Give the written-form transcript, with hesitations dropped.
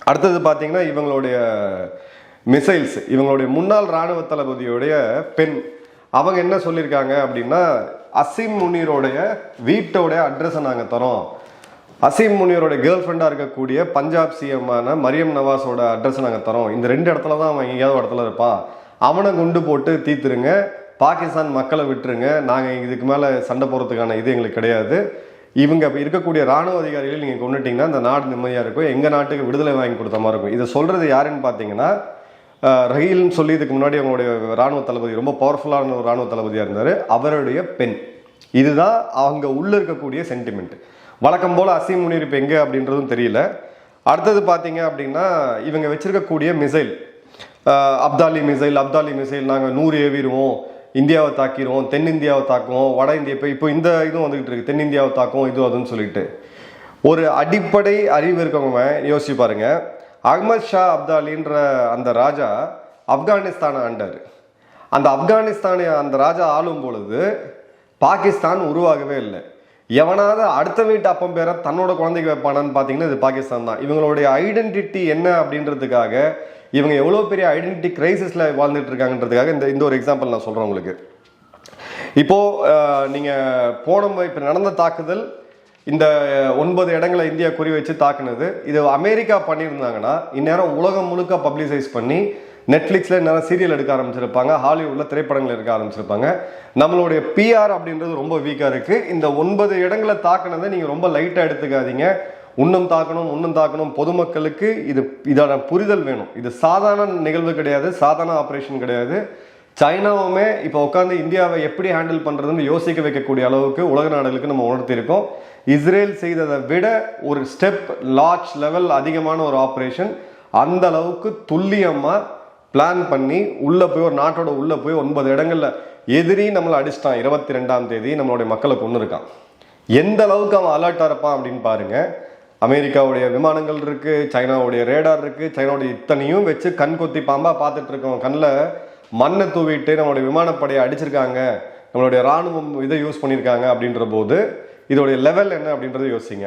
அடுத்தது பார்த்தீங்கன்னா இவங்களுடைய மிசைல்ஸ், இவங்களுடைய முன்னாள் இராணுவ தளபதியுடைய பெண், அவங்க என்ன சொல்லியிருக்காங்க அப்படின்னா, அசீம் முனீரோடைய வீட்டோடைய அட்ரஸை நாங்கள் தரோம், அசீம் முனீரோட கேர்ள் ஃப்ரெண்டாக இருக்கக்கூடிய பஞ்சாப் சிஎம்மான மரியம் நவாஸோட அட்ரஸை நாங்கள் தரோம், இந்த 2 இடத்துல தான் அவன் எங்கேயாவது இடத்துல இருப்பான், அவனை குண்டு போட்டு தீத்துருங்க, பாகிஸ்தான் மக்களை விட்டுருங்க, நாங்கள் இதுக்கு மேலே சண்டை போகிறதுக்கான இது எங்களுக்கு கிடையாது, இவங்க இருக்கக்கூடிய இராணுவ அதிகாரிகள் நீங்கள் கொண்டுட்டிங்கன்னா அந்த நாடு நிம்மதியாக இருக்கும், எங்கள் நாட்டுக்கு விடுதலை வாங்கி கொடுத்த மாதிரி இருக்கும். இதை சொல்கிறது யாருன்னு பார்த்தீங்கன்னா ரஹீல்னு சொல்லி இதுக்கு முன்னாடி அவங்களுடைய இராணுவ தளபதி, ரொம்ப பவர்ஃபுல்லான ஒரு இராணுவ தளபதியாக இருந்தார், அவருடைய பெண். இதுதான் அவங்க உள்ளே இருக்கக்கூடிய சென்டிமெண்ட். வழக்கம் போல் அசீம் முனீர் இப்போ எங்கே அப்படின்றதும் தெரியல. அடுத்தது பார்த்தீங்க அப்படின்னா இவங்க வச்சிருக்கக்கூடிய மிசைல், அப்தாலி மிசைல் நாங்கள் 100 ஏவிடுவோம், இந்தியாவை தாக்கிடுவோம், தென்னிந்தியாவை தாக்குவோம், வட இந்தியா இப்போ இந்த இதுவும் வந்துகிட்டு இருக்கு, தென்னிந்தியாவை தாக்குவோம் இது அதுன்னு சொல்லிட்டு. ஒரு அடிப்படை அறிவு இருக்கவங்க யோசிச்சு பாருங்க, அகமது ஷா அப்தாலின்ற அந்த ராஜா ஆப்கானிஸ்தானை ஆண்டார். அந்த ஆப்கானிஸ்தானை அந்த ராஜா ஆளும் பொழுது பாகிஸ்தான் உருவாகவே இல்லை. எவனாவது அடுத்த வீட்டு அப்பம் பேரை தன்னோட குழந்தைக்கு வைப்பானான்னு பார்த்தீங்கன்னா இது பாகிஸ்தான் தான். இவங்களுடைய ஐடென்டிட்டி என்ன அப்படின்றதுக்காக, இவங்க எவ்வளோ பெரிய ஐடென்டிட்டி கிரைசிஸில் வாழ்ந்துட்டு இருக்காங்கன்றதுக்காக இந்த ஒரு எக்ஸாம்பிள் நான் சொல்கிறேன் உங்களுக்கு. இப்போது நீங்கள் இப்போ நடந்த தாக்குதல், இந்த 9 இடங்களை இந்தியா குறி வச்சு தாக்குனது, இது அமெரிக்கா பண்ணியிருந்தாங்கன்னா இந்நேரம் உலகம் முழுக்க பப்ளிசைஸ் பண்ணி நெட்ஃப்ளிக்ஸில் இந்நேரம் சீரியல் எடுக்க ஆரம்பிச்சிருப்பாங்க, ஹாலிவுட்டில் திரைப்படங்கள் எடுக்க ஆரம்பிச்சிருப்பாங்க. நம்மளுடைய பிஆர் அப்படின்றது ரொம்ப வீக்காக இருக்குது. இந்த 9 இடங்களை தாக்குனதை நீங்கள் ரொம்ப லைட்டாக எடுத்துக்காதீங்க. இன்னும் தாக்கணும். பொதுமக்களுக்கு இதோட புரிதல் வேணும். இது சாதாரண நிகழ்வு கிடையாது, சாதாரண ஆப்ரேஷன் கிடையாது. சைனாவுமே இப்போ உட்காந்து இந்தியாவை எப்படி ஹேண்டில் பண்ணுறதுன்னு யோசிக்க வைக்கக்கூடிய அளவுக்கு உலக நாடுகளுக்கு நம்ம உணர்த்தியிருக்கோம். இஸ்ரேல் செய்ததை விட ஒரு ஸ்டெப் லார்ஜ் லெவல் அதிகமான ஒரு ஆப்ரேஷன், அந்த அளவுக்கு துல்லியமாக பிளான் பண்ணி உள்ளே போய் ஒரு நாட்டோட உள்ளே போய் 9 இடங்கள்ல எதிரி நம்மளை அடிச்சிட்டான். 22ஆம் தேதி நம்மளுடைய மக்களை கொண்டு இருக்கான். எந்த அளவுக்கு அவன் அலர்ட்டாக இருப்பான் அப்படின்னு பாருங்க. அமெரிக்காவுடைய விமானங்கள் இருக்கு, சைனாவுடைய ரேடார் இருக்கு, சைனாவுடைய இத்தனையும் வச்சு கண் கொத்தி பாம்பா பார்த்துட்டு இருக்கோம். கண்ணில் மண்ணை தூவிட்டு நம்மளுடைய விமானப்படையை அடிச்சிருக்காங்க, நம்மளுடைய இராணுவம் இதை யூஸ் பண்ணியிருக்காங்க அப்படின்ற போது இதோடைய லெவல் என்ன அப்படின்றத யோசிங்க.